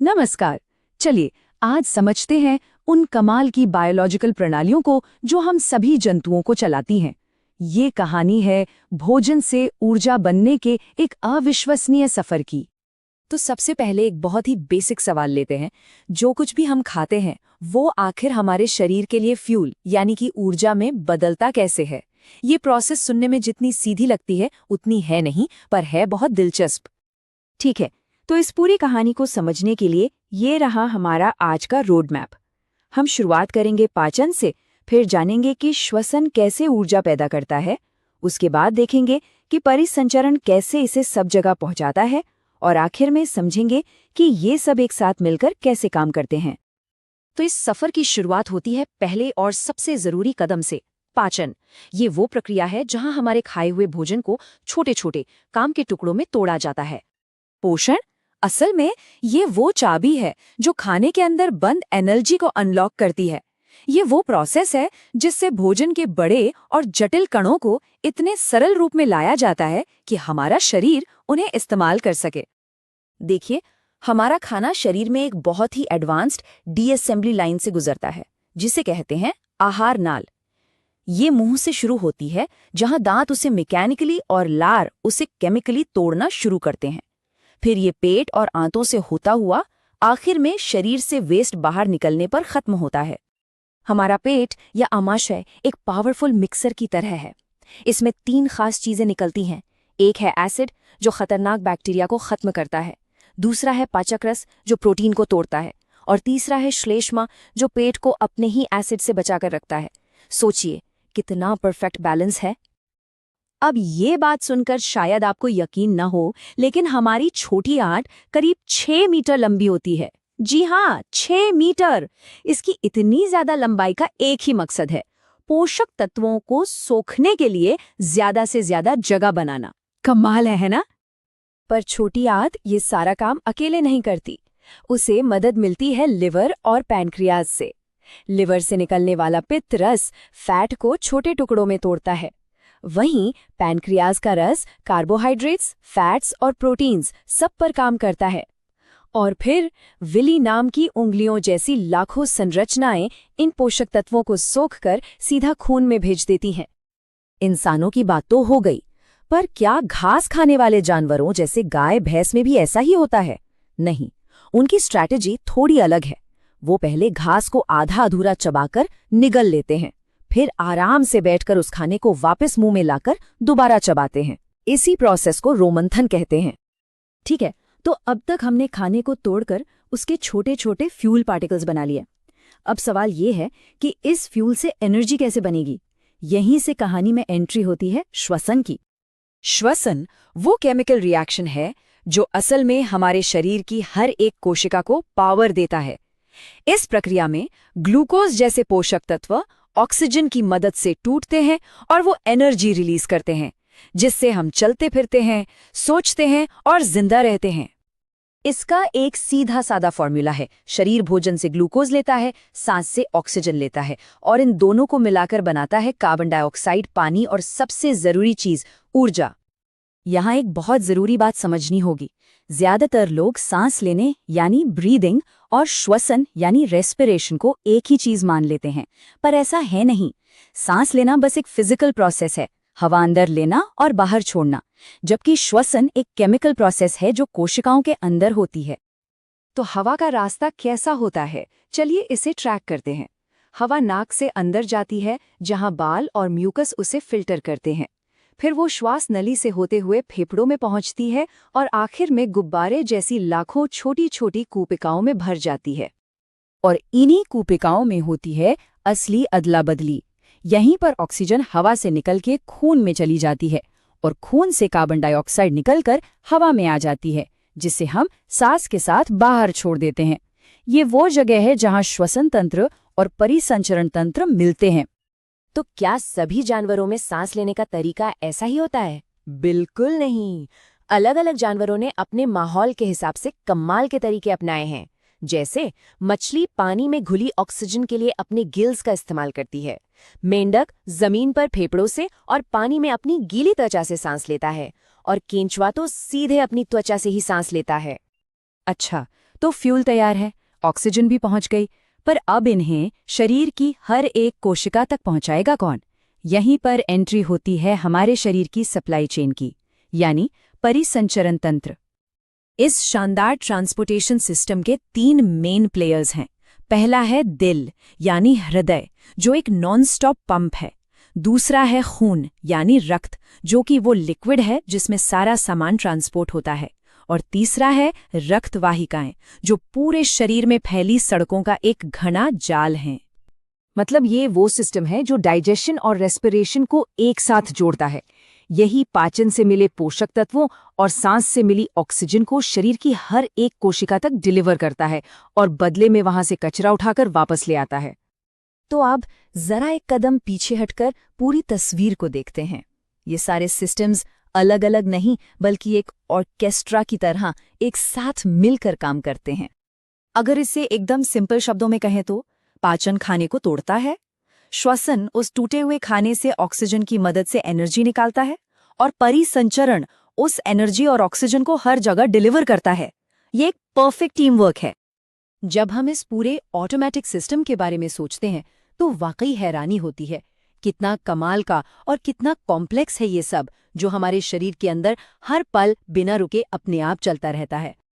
नमस्कार। चलिए आज समझते हैं उन कमाल की बायोलॉजिकल प्रणालियों को जो हम सभी जंतुओं को चलाती हैं। ये कहानी है भोजन से ऊर्जा बनने के एक अविश्वसनीय सफर की। तो सबसे पहले एक बहुत ही बेसिक सवाल लेते हैं। जो कुछ भी हम खाते हैं वो आखिर हमारे शरीर के लिए फ्यूल यानी कि ऊर्जा में बदलता कैसे है? ये प्रोसेस सुनने में जितनी सीधी लगती है उतनी है नहीं, पर है बहुत दिलचस्प। ठीक है, तो इस पूरी कहानी को समझने के लिए ये रहा हमारा आज का रोड मैप। हम शुरुआत करेंगे पाचन से, फिर जानेंगे कि श्वसन कैसे ऊर्जा पैदा करता है, उसके बाद देखेंगे कि परिसंचरण कैसे इसे सब जगह पहुंचाता है, और आखिर में समझेंगे कि ये सब एक साथ मिलकर कैसे काम करते हैं। तो इस सफर की शुरुआत होती है पहले और सबसे जरूरी कदम से, पाचन। ये वो प्रक्रिया है जहां हमारे खाए हुए भोजन को छोटे छोटे काम के टुकड़ों में तोड़ा जाता है। पोषण असल में ये वो चाबी है जो खाने के अंदर बंद एनर्जी को अनलॉक करती है। ये वो प्रोसेस है जिससे भोजन के बड़े और जटिल कणों को इतने सरल रूप में लाया जाता है कि हमारा शरीर उन्हें इस्तेमाल कर सके। देखिए, हमारा खाना शरीर में एक बहुत ही एडवांस्ड डीअसेंबली लाइन से गुजरता है, जिसे कहते हैं आहार नाल। ये मुंह से शुरू होती है, जहां दांत उसे मैकेनिकली और लार उसे केमिकली तोड़ना शुरू करते हैं। फिर ये पेट और आंतों से होता हुआ आखिर में शरीर से वेस्ट बाहर निकलने पर खत्म होता है। हमारा पेट या आमाशय एक पावरफुल मिक्सर की तरह है। इसमें 3 खास चीजें निकलती हैं। एक है एसिड, जो खतरनाक बैक्टीरिया को खत्म करता है। दूसरा है पाचक रस, जो प्रोटीन को तोड़ता है। और तीसरा है श्लेष्मा, जो पेट को अपने ही एसिड से बचाकर रखता है। सोचिए कितना परफेक्ट बैलेंस है। अब ये बात सुनकर शायद आपको यकीन न हो, लेकिन हमारी छोटी आंत करीब 6 मीटर लंबी होती है। जी हाँ, 6 मीटर। इसकी इतनी ज्यादा लंबाई का एक ही मकसद है, पोषक तत्वों को सोखने के लिए ज्यादा से ज्यादा जगह बनाना। कमाल है ना? पर छोटी आंत ये सारा काम अकेले नहीं करती। उसे मदद मिलती है लिवर और पैनक्रियाज से। लिवर से निकलने वाला पित्त रस फैट को छोटे टुकड़ों में तोड़ता है। वहीं पैनक्रियाज का रस कार्बोहाइड्रेट्स, फैट्स और प्रोटीन्स सब पर काम करता है। और फिर विली नाम की उंगलियों जैसी लाखों संरचनाएं इन पोषक तत्वों को सोखकर सीधा खून में भेज देती हैं। इंसानों की बात तो हो गई, पर क्या घास खाने वाले जानवरों जैसे गाय भैंस में भी ऐसा ही होता है? नहीं, उनकी स्ट्रैटेजी थोड़ी अलग है। वो पहले घास को आधा अधूरा चबाकर निगल लेते हैं, फिर आराम से बैठकर उस खाने को वापस मुंह में लाकर दोबारा चबाते हैं। इसी प्रोसेस को रोमंथन कहते हैं। ठीक है, तो अब तक हमने खाने को तोड़कर उसके छोटे छोटे फ्यूल पार्टिकल्स बना लिए। अब सवाल ये है कि इस फ्यूल से एनर्जी कैसे बनेगी? यहीं से कहानी में एंट्री होती है श्वसन की। श्वसन वो केमिकल रिएक्शन है जो असल में हमारे शरीर की हर एक कोशिका को पावर देता है। इस प्रक्रिया में ग्लूकोज जैसे पोषक तत्व ऑक्सीजन की मदद से टूटते हैं और वो एनर्जी रिलीज करते हैं, जिससे हम चलते फिरते हैं, सोचते हैं और जिंदा रहते हैं। इसका एक सीधा सादा फॉर्मूला है। शरीर भोजन से ग्लूकोज लेता है, सांस से ऑक्सीजन लेता है, और इन दोनों को मिलाकर बनाता है कार्बन डाइऑक्साइड, पानी और सबसे जरूरी चीज ऊर्जा। यहाँ एक बहुत जरूरी बात समझनी होगी। ज्यादातर लोग सांस लेने यानी ब्रीदिंग और श्वसन यानी रेस्पिरेशन को एक ही चीज मान लेते हैं, पर ऐसा है नहीं। सांस लेना बस एक फिजिकल प्रोसेस है, हवा अंदर लेना और बाहर छोड़ना, जबकि श्वसन एक केमिकल प्रोसेस है जो कोशिकाओं के अंदर होती है। तो हवा का रास्ता कैसा होता है? चलिए इसे ट्रैक करते हैं। हवा नाक से अंदर जाती है, जहां बाल और म्यूकस उसे फिल्टर करते हैं। फिर वो श्वास नली से होते हुए फेफड़ों में पहुंचती है और आखिर में गुब्बारे जैसी लाखों छोटी छोटी कूपिकाओं में भर जाती है। और इन्हीं कूपिकाओं में होती है असली अदला बदली। यहीं पर ऑक्सीजन हवा से निकल के खून में चली जाती है और खून से कार्बन डाइऑक्साइड निकलकर हवा में आ जाती है, जिसे हम सांस के साथ बाहर छोड़ देते हैं। ये वो जगह है जहां श्वसन तंत्र और परिसंचरण तंत्र मिलते हैं। तो क्या सभी जानवरों में सांस लेने का तरीका ऐसा ही होता है? बिल्कुल नहीं। अलग अलग जानवरों ने अपने माहौल के हिसाब से कमाल के तरीके अपनाए हैं। जैसे मछली पानी में घुली ऑक्सीजन के लिए अपने गिल्स का इस्तेमाल करती है। मेंढक जमीन पर फेफड़ों से और पानी में अपनी गीली त्वचा से सांस लेता है, और केंचुआ तो सीधे अपनी त्वचा से ही सांस लेता है। अच्छा, तो फ्यूल तैयार है, ऑक्सीजन भी पहुंच गई। पर अब इन्हें शरीर की हर एक कोशिका तक पहुंचाएगा कौन? यहीं पर एंट्री होती है हमारे शरीर की सप्लाई चेन की, यानी परिसंचरण तंत्र। इस शानदार ट्रांसपोर्टेशन सिस्टम के 3 मेन प्लेयर्स हैं। पहला है दिल, यानी हृदय, जो एक नॉन स्टॉप पंप है। दूसरा है खून, यानी रक्त, जो कि वो लिक्विड है जिसमें सारा सामान ट्रांसपोर्ट होता है। और तीसरा है रक्त वाहिकाएं, जो पूरे शरीर में फैली सड़कों का एक घना जाल है। मतलब ये वो सिस्टम है जो डाइजेशन और रेस्पिरेशन को एक साथ जोड़ता है। यही पाचन से मिले पोषक तत्वों और सांस से मिली ऑक्सीजन को शरीर की हर एक कोशिका तक डिलीवर करता है और बदले में वहां से कचरा उठाकर वापस ले आता है। तो अब जरा एक कदम पीछे हटकर पूरी तस्वीर को देखते हैं। ये सारे सिस्टम्स अलग अलग नहीं, बल्कि एक ऑर्केस्ट्रा की तरह एक साथ मिलकर काम करते हैं। अगर इसे एकदम सिंपल शब्दों में कहें तो पाचन खाने को तोड़ता है, श्वसन उस टूटे हुए खाने से ऑक्सीजन की मदद से एनर्जी निकालता है, और परिसंचरण उस एनर्जी और ऑक्सीजन को हर जगह डिलीवर करता है। ये एक परफेक्ट टीम वर्क है। जब हम इस पूरे ऑटोमेटिक सिस्टम के बारे में सोचते हैं तो वाकई हैरानी होती है। कितना कमाल का और कितना कॉम्प्लेक्स है ये सब, जो हमारे शरीर के अंदर हर पल बिना रुके अपने आप चलता रहता है।